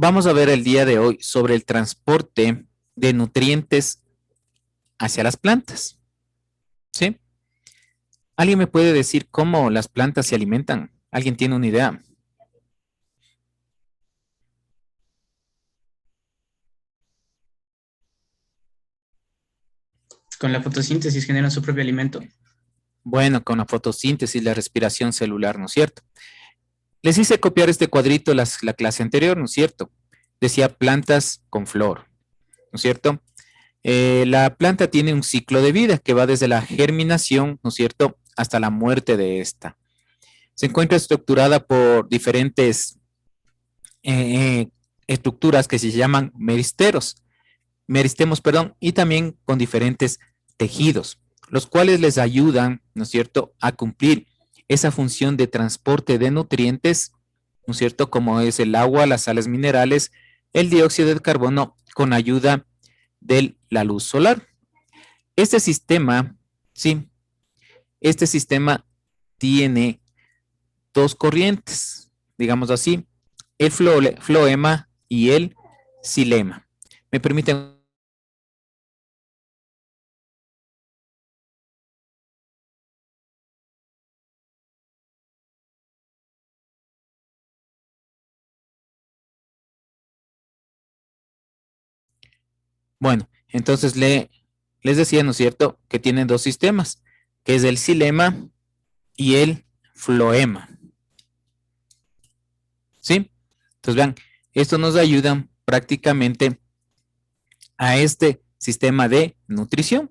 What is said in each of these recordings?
Vamos a ver el día de hoy sobre el transporte de nutrientes hacia las plantas, ¿sí? ¿Alguien me puede decir cómo las plantas se alimentan? ¿Alguien tiene una idea? Con la fotosíntesis generan su propio alimento. Bueno, con la fotosíntesis, la respiración celular, ¿no es cierto? Les hice copiar este cuadrito la clase anterior, ¿no es cierto? Decía plantas con flor, ¿no es cierto? La planta tiene un ciclo de vida que va desde la germinación, ¿no es cierto?, hasta la muerte de esta. Se encuentra estructurada por diferentes eh, estructuras que se llaman meristemos, perdón, y también con diferentes tejidos, los cuales les ayudan, ¿no es cierto?, a cumplir esa función de transporte de nutrientes, ¿no es cierto?, como es el agua, las sales minerales, el dióxido de carbono, con ayuda de la luz solar. Este sistema, sí, este sistema tiene dos corrientes, digamos así, el floema y el xilema. Me permiten. Bueno, entonces les decía, ¿no es cierto?, que tienen dos sistemas, que es el xilema y el floema, ¿sí? Entonces vean, esto nos ayuda prácticamente a este sistema de nutrición.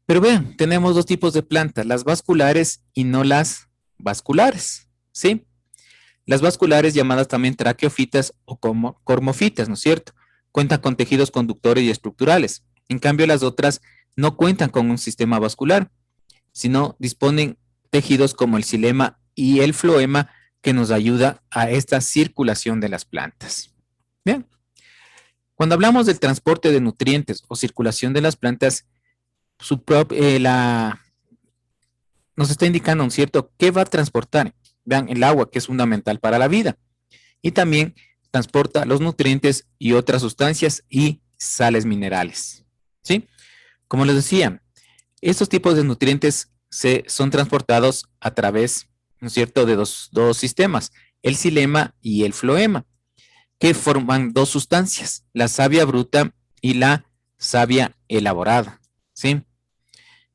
Pero vean, tenemos dos tipos de plantas, las vasculares y no las vasculares, ¿sí? Las vasculares, llamadas también traqueofitas o como cormofitas, ¿no es cierto?, cuentan con tejidos conductores y estructurales. En cambio, las otras no cuentan con un sistema vascular, sino disponen tejidos como el xilema y el floema que nos ayuda a esta circulación de las plantas. Bien, cuando hablamos del transporte de nutrientes o circulación de las plantas, nos está indicando, ¿no es cierto?, qué va a transportar. Vean, el agua, que es fundamental para la vida, y también transporta los nutrientes y otras sustancias y sales minerales, ¿sí? Como les decía, estos tipos de nutrientes son transportados a través, ¿no es cierto?, de dos sistemas, el xilema y el floema, que forman dos sustancias, la savia bruta y la savia elaborada, ¿sí?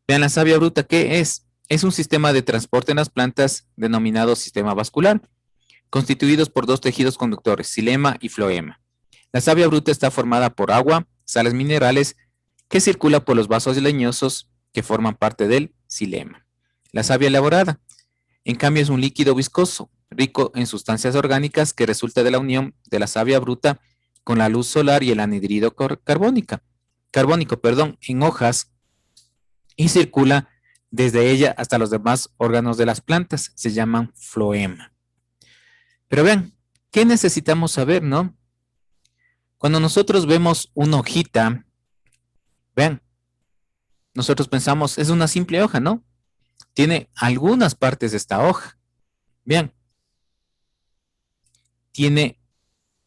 Vean, la savia bruta, ¿qué es? Es un sistema de transporte en las plantas denominado sistema vascular, constituidos por dos tejidos conductores, xilema y floema. La savia bruta está formada por agua, sales minerales, que circula por los vasos leñosos que forman parte del xilema. La savia elaborada, en cambio, es un líquido viscoso, rico en sustancias orgánicas que resulta de la unión de la savia bruta con la luz solar y el anhidrido carbónico, en hojas, y circula desde ella hasta los demás órganos de las plantas. Se llaman floema. Pero vean, ¿qué necesitamos saber, no? Cuando nosotros vemos una hojita, vean, nosotros pensamos, es una simple hoja, ¿no? Tiene algunas partes de esta hoja. Vean, tiene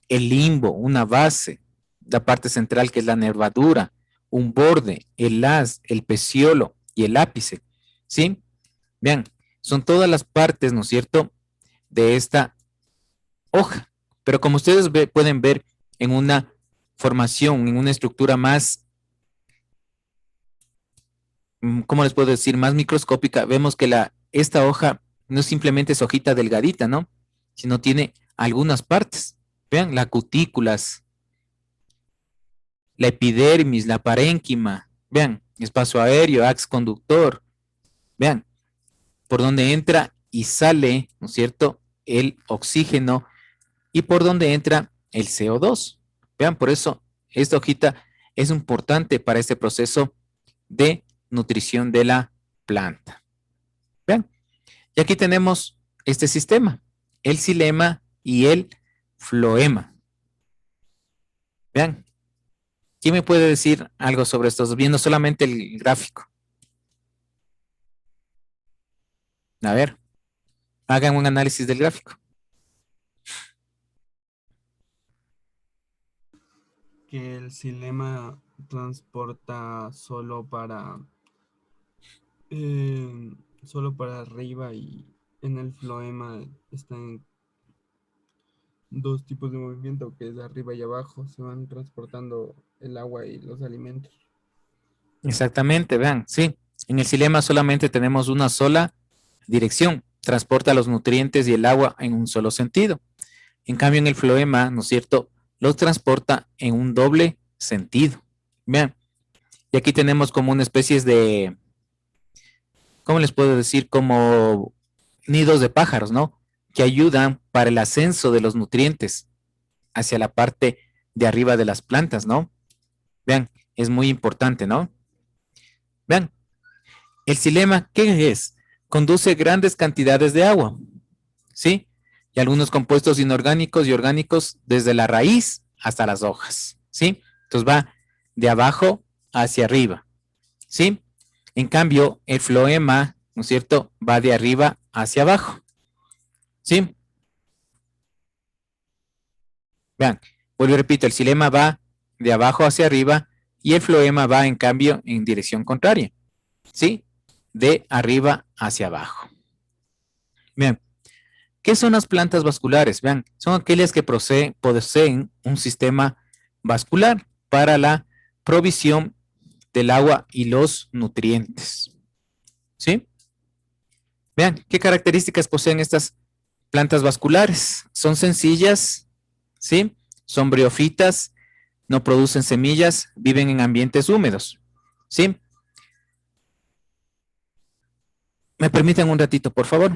el limbo, una base, la parte central que es la nervadura, un borde, el haz, el peciolo y el ápice, ¿sí? Vean, son todas las partes, ¿no es cierto?, de esta hoja. Pero como ustedes pueden ver en una formación, en una estructura más, ¿cómo les puedo decir?, más microscópica, vemos que esta hoja no simplemente es hojita delgadita, ¿no?, sino tiene algunas partes. Vean, las cutículas, la epidermis, la parénquima, vean, espacio aéreo, ax conductor, vean, por donde entra y sale, ¿no es cierto?, el oxígeno y por donde entra el CO2. Vean, por eso esta hojita es importante para este proceso de nutrición de la planta. Vean, y aquí tenemos este sistema, el xilema y el floema. Vean, ¿quién me puede decir algo sobre esto? Viendo solamente el gráfico. A ver, hagan un análisis del gráfico. que el xilema transporta solo para arriba y en el floema están dos tipos de movimiento, que es arriba y abajo, se van transportando el agua y los alimentos. Exactamente, vean, sí. En el xilema solamente tenemos una sola dirección, transporta los nutrientes y el agua en un solo sentido. En cambio, en el floema, ¿no es cierto?, los transporta en un doble sentido. Vean, y aquí tenemos como una especie de, ¿cómo les puedo decir? Como nidos de pájaros, ¿no? Que ayudan para el ascenso de los nutrientes hacia la parte de arriba de las plantas, ¿no? Vean, es muy importante, ¿no? Vean, el xilema, ¿qué es? Conduce grandes cantidades de agua, ¿sí? Y algunos compuestos inorgánicos y orgánicos desde la raíz hasta las hojas, ¿sí? Entonces va de abajo hacia arriba, ¿sí? En cambio, el floema, ¿no es cierto?, va de arriba hacia abajo, ¿sí? Vean, vuelvo y repito, el xilema va de abajo hacia arriba y el floema va, en cambio, en dirección contraria, ¿sí? De arriba hacia abajo. Bien, ¿qué son las plantas vasculares? Vean, son aquellas que poseen un sistema vascular para la provisión del agua y los nutrientes, ¿sí? Vean, ¿qué características poseen estas plantas vasculares? Son sencillas, ¿sí? Son briófitas, no producen semillas, viven en ambientes húmedos, ¿sí? ¿Me permiten un ratito, por favor?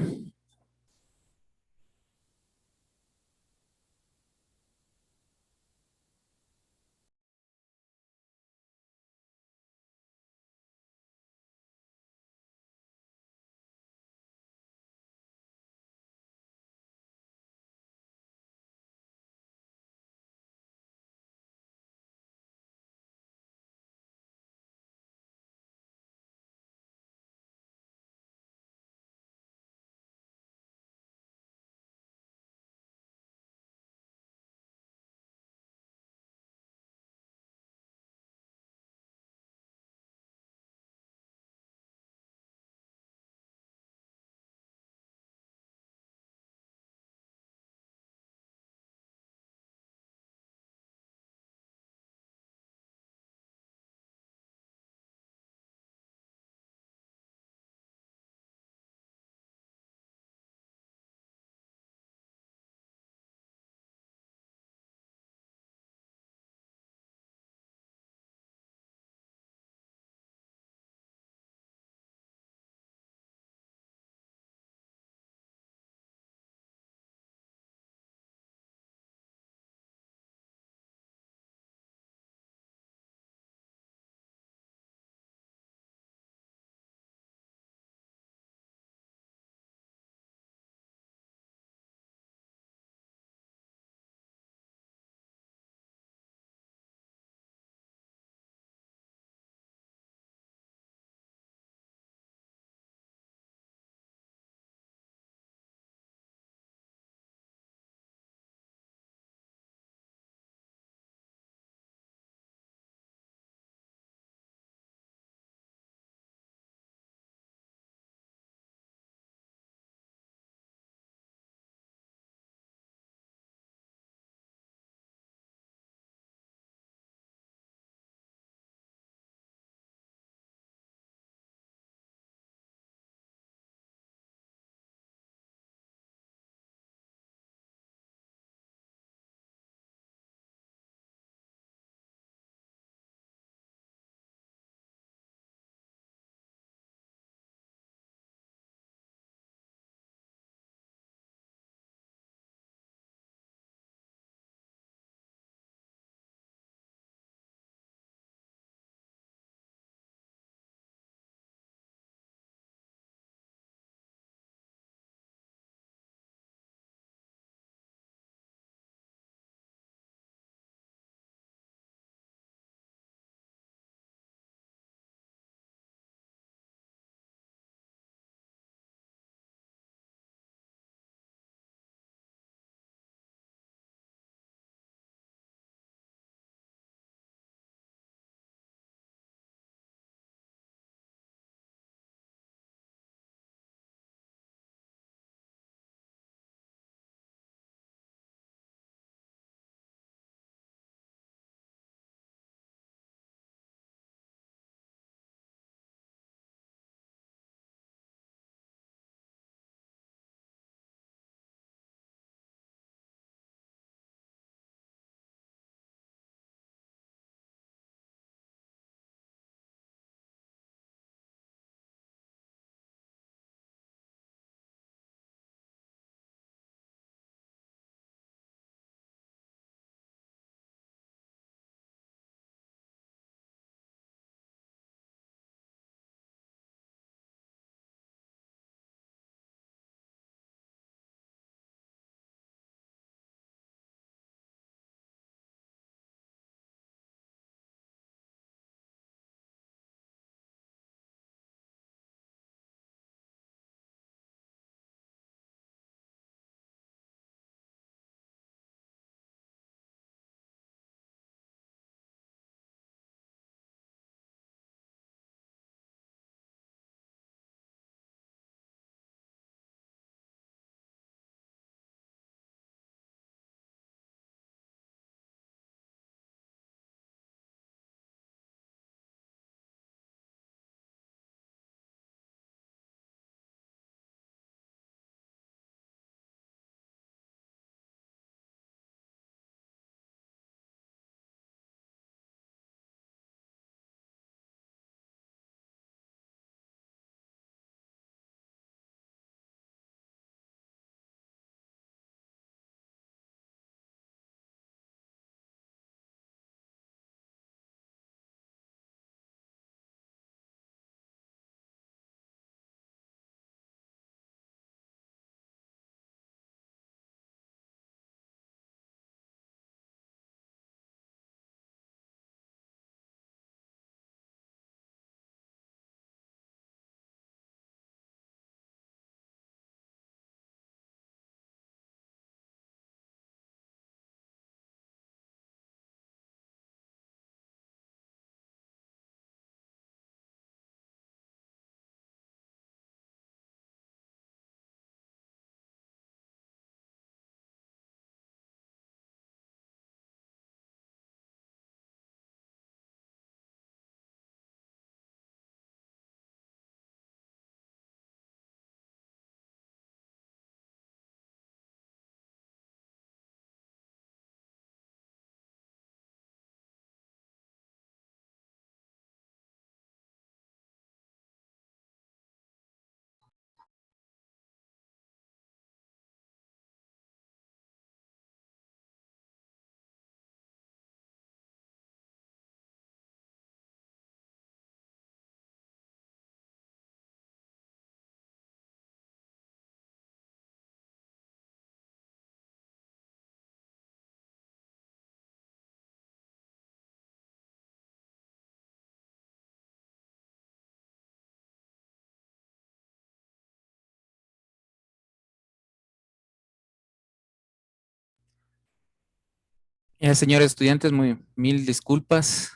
Señores estudiantes, muy mil disculpas.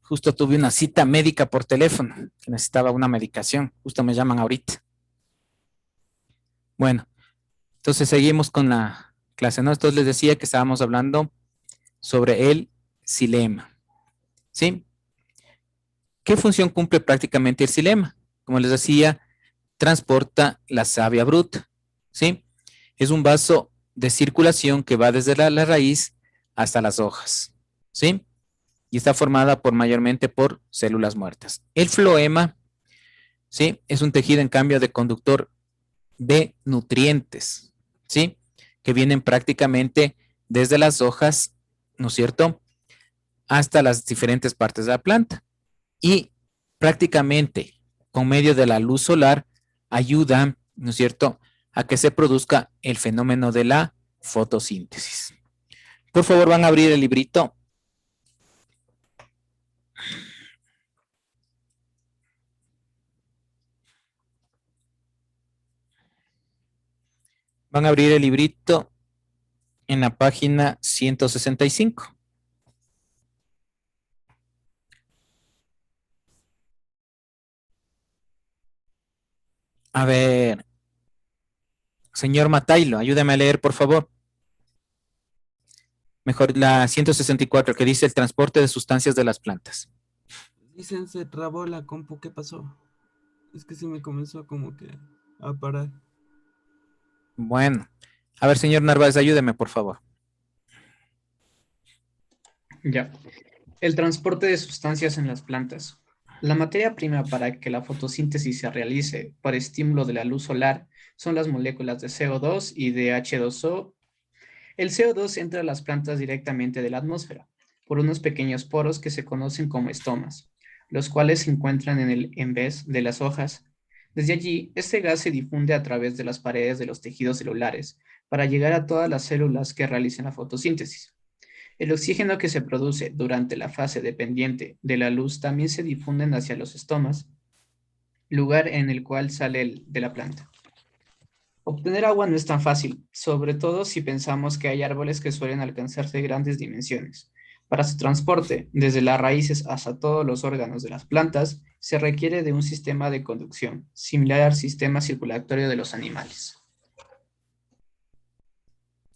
Justo tuve una cita médica por teléfono, que necesitaba una medicación. Justo me llaman ahorita. Bueno, entonces seguimos con la clase, ¿no? Entonces les decía que estábamos hablando sobre el xilema, ¿sí? ¿Qué función cumple prácticamente el xilema? Como les decía, transporta la savia bruta, ¿sí? Es un vaso de circulación que va desde la raíz hasta las hojas, ¿sí? Y está formada mayormente por células muertas. El floema, ¿sí? Es un tejido en cambio de conductor de nutrientes, ¿sí? Que vienen prácticamente desde las hojas, ¿no es cierto?, hasta las diferentes partes de la planta. Y prácticamente con medio de la luz solar ayuda, ¿no es cierto?, a que se produzca el fenómeno de la fotosíntesis. Por favor, van a abrir el librito. Van a abrir el librito en la página 165. A ver, señor Matailo, ayúdame a leer, por favor. Mejor la 164, que dice el transporte de sustancias de las plantas. Dicen, se trabó la compu, ¿qué pasó? Es que se me comenzó como que a parar. Bueno, a ver, señor Narváez, ayúdeme, por favor. Ya. El transporte de sustancias en las plantas. La materia prima para que la fotosíntesis se realice por estímulo de la luz solar son las moléculas de CO2 y de H2O. El CO2 entra a las plantas directamente de la atmósfera por unos pequeños poros que se conocen como estomas, los cuales se encuentran en el en vez de las hojas. Desde allí, este gas se difunde a través de las paredes de los tejidos celulares para llegar a todas las células que realicen la fotosíntesis. El oxígeno que se produce durante la fase dependiente de la luz también se difunde hacia los estomas, lugar en el cual sale de la planta. Obtener agua no es tan fácil, sobre todo si pensamos que hay árboles que suelen alcanzarse grandes dimensiones. Para su transporte, desde las raíces hasta todos los órganos de las plantas, se requiere de un sistema de conducción, similar al sistema circulatorio de los animales.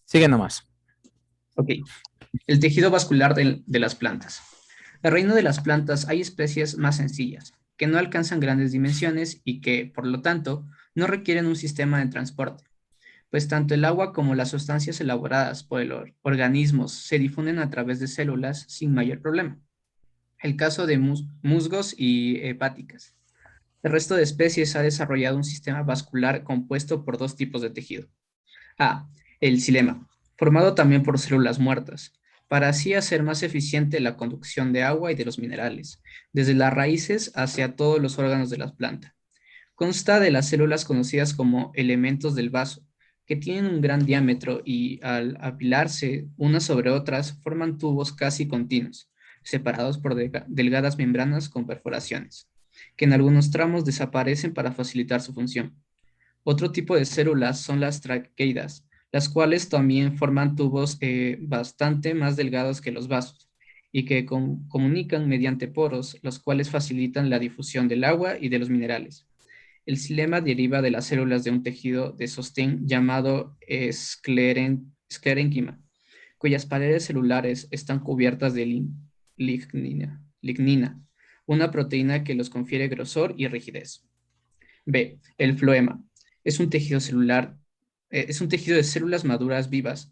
Sigue nomás. Ok. El tejido vascular de las plantas. El reino de las plantas hay especies más sencillas, que no alcanzan grandes dimensiones y que, por lo tanto, no requieren un sistema de transporte, pues tanto el agua como las sustancias elaboradas por el organismos se difunden a través de células sin mayor problema. El caso de musgos y hepáticas. El resto de especies ha desarrollado un sistema vascular compuesto por dos tipos de tejido. A. El xilema, formado también por células muertas, para así hacer más eficiente la conducción de agua y de los minerales, desde las raíces hacia todos los órganos de la planta. Consta de las células conocidas como elementos del vaso, que tienen un gran diámetro y al apilarse unas sobre otras forman tubos casi continuos, separados por delgadas membranas con perforaciones, que en algunos tramos desaparecen para facilitar su función. Otro tipo de células son las traqueidas, las cuales también forman tubos bastante más delgados que los vasos y que comunican mediante poros, los cuales facilitan la difusión del agua y de los minerales. El xilema deriva de las células de un tejido de sostén llamado esclerénquima, cuyas paredes celulares están cubiertas de lignina, una proteína que los confiere grosor y rigidez. B. El floema. Es un tejido celular, es un tejido de células maduras vivas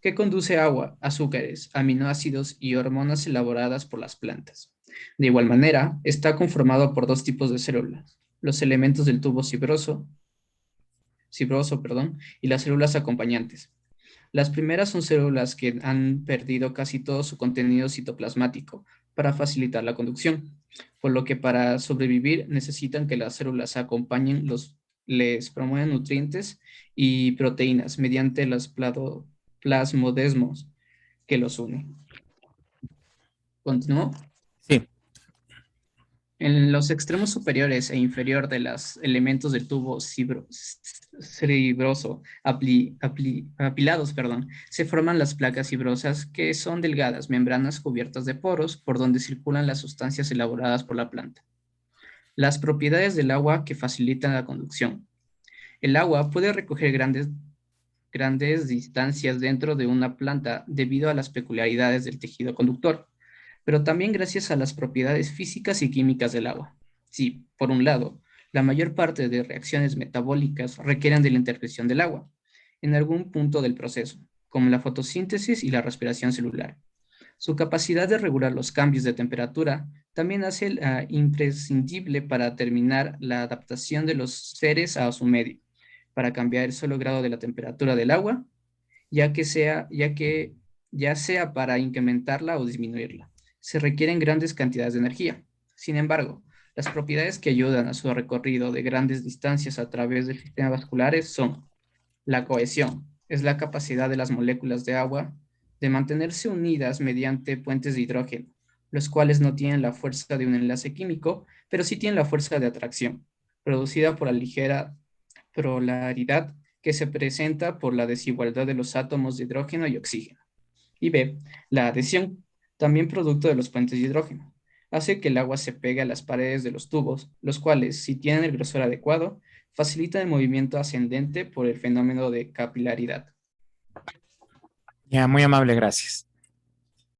que conduce agua, azúcares, aminoácidos y hormonas elaboradas por las plantas. De igual manera, está conformado por dos tipos de células, los elementos del tubo fibroso, y las células acompañantes. Las primeras son células que han perdido casi todo su contenido citoplasmático para facilitar la conducción, por lo que para sobrevivir necesitan que las células acompañen les promueven nutrientes y proteínas mediante los plasmodesmos que los unen. Continúo. Sí, En los extremos superiores e inferior de los elementos del tubo cerebroso apilados, perdón, se forman las placas fibrosas que son delgadas membranas cubiertas de poros por donde circulan las sustancias elaboradas por la planta. Las propiedades del agua que facilitan la conducción. El agua puede recoger grandes distancias dentro de una planta debido a las peculiaridades del tejido conductor, pero también gracias a las propiedades físicas y químicas del agua. Sí, por un lado, la mayor parte de reacciones metabólicas requieren de la intervención del agua en algún punto del proceso, como la fotosíntesis y la respiración celular. Su capacidad de regular los cambios de temperatura también hace imprescindible para terminar la adaptación de los seres a su medio, para cambiar el solo grado de la temperatura del agua, ya sea para incrementarla o disminuirla. Se requieren grandes cantidades de energía. Sin embargo, las propiedades que ayudan a su recorrido de grandes distancias a través del sistema vasculares son la cohesión, es la capacidad de las moléculas de agua de mantenerse unidas mediante puentes de hidrógeno, los cuales no tienen la fuerza de un enlace químico, pero sí tienen la fuerza de atracción, producida por la ligera polaridad que se presenta por la desigualdad de los átomos de hidrógeno y oxígeno. Y B, la adhesión, también producto de los puentes de hidrógeno, hace que el agua se pegue a las paredes de los tubos, los cuales, si tienen el grosor adecuado, facilitan el movimiento ascendente por el fenómeno de capilaridad. Ya, muy amable, gracias.